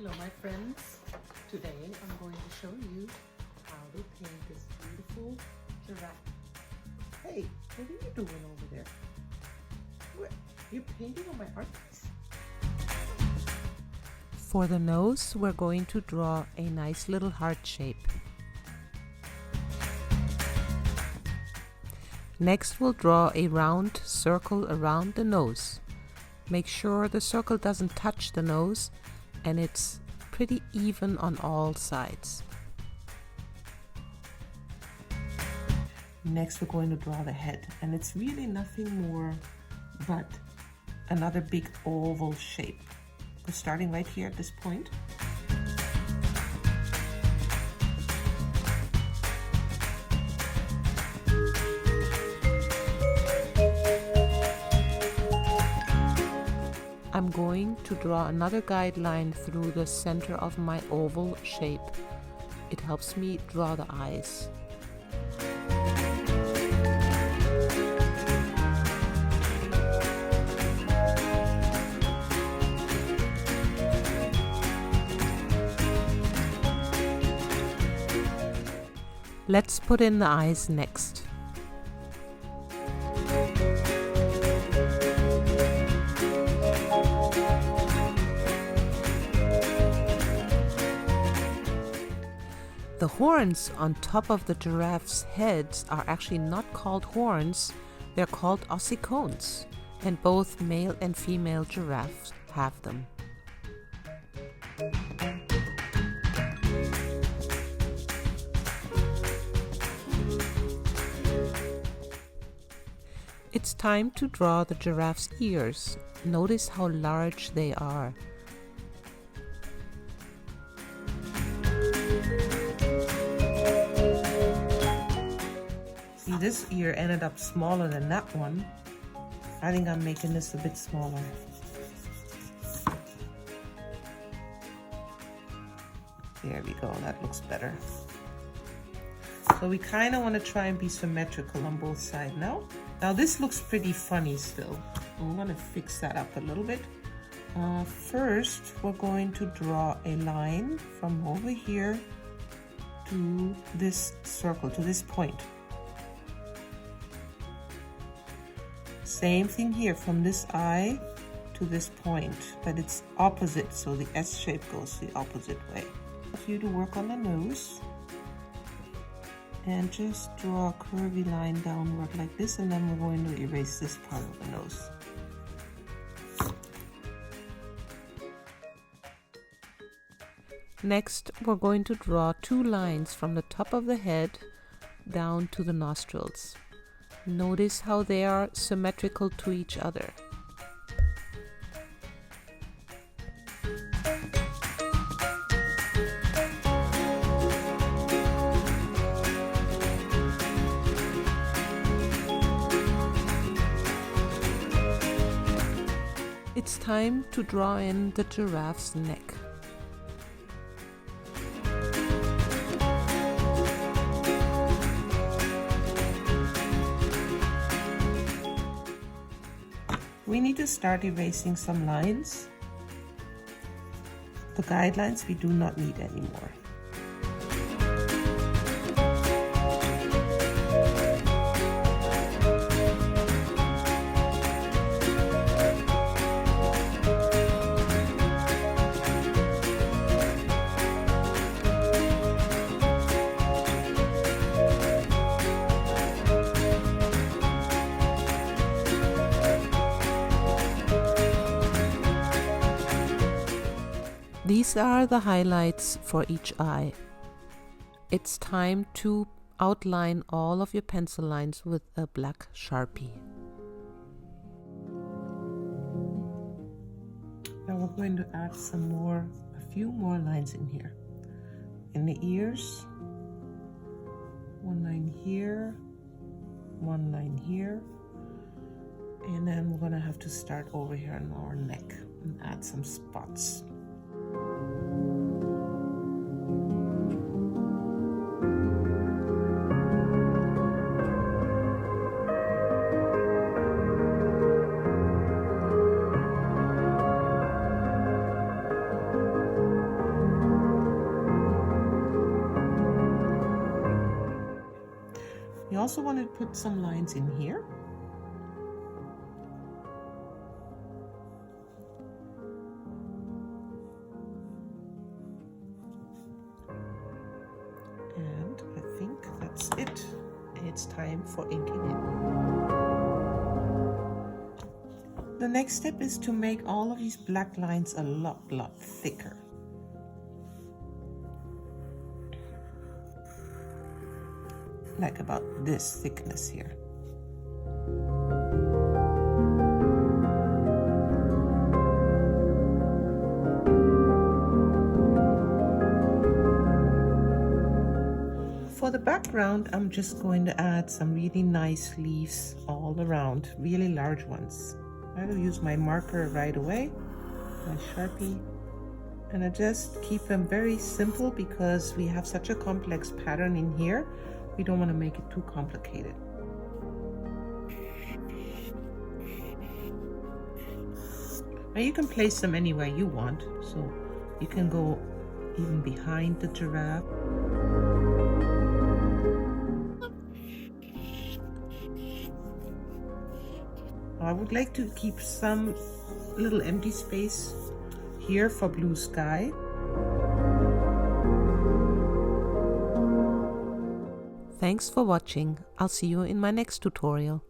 Hello my friends, today I'm going to show you how to paint this beautiful giraffe. Hey, what are you doing over there? What? You're painting on my art piece? For the nose, we're going to draw a nice little heart shape. Next, we'll draw a round circle around the nose. Make sure the circle doesn't touch the nose and it's pretty even on all sides. Next, we're going to draw the head, and it's really nothing more but another big oval shape. We're starting right here at this point. I'm going to draw another guideline through the center of my oval shape. It helps me draw the eyes. Let's put in the eyes next. The horns on top of the giraffes' heads are actually not called horns, they're called ossicones, and both male and female giraffes have them. It's time to draw the giraffe's ears. Notice how large they are. See, this ear ended up smaller than that one. I think I'm making this a bit smaller. There we go, that looks better. So we kind of want to try and be symmetrical on both sides now. Now this looks pretty funny still. I'm going to fix that up a little bit. First, we're going to draw a line from over here to this circle, to this point. Same thing here, from this eye to this point, but it's opposite, so the S shape goes the opposite way. For you to work on the nose, and just draw a curvy line downward like this, and then we're going to erase this part of the nose. Next, we're going to draw two lines from the top of the head down to the nostrils. Notice how they are symmetrical to each other. It's time to draw in the giraffe's neck. We need to start erasing some lines. The guidelines we do not need anymore. These are the highlights for each eye. It's time to outline all of your pencil lines with a black Sharpie. Now we're going to add a few more lines in here. In the ears, one line here, one line here, and then we're going to have to start over here on our neck and add some spots. also want to put some lines in here. And I think that's it. It's time for inking it. The next step is to make all of these black lines a lot thicker. Like about this thickness here. For the background, I'm just going to add some really nice leaves all around, really large ones. I will use my marker right away, my Sharpie, and I just keep them very simple because we have such a complex pattern in here. We don't want to make it too complicated. Now you can place them anywhere you want, so you can go even behind the giraffe. I would like to keep some little empty space here for blue sky. Thanks for watching. I'll see you in my next tutorial.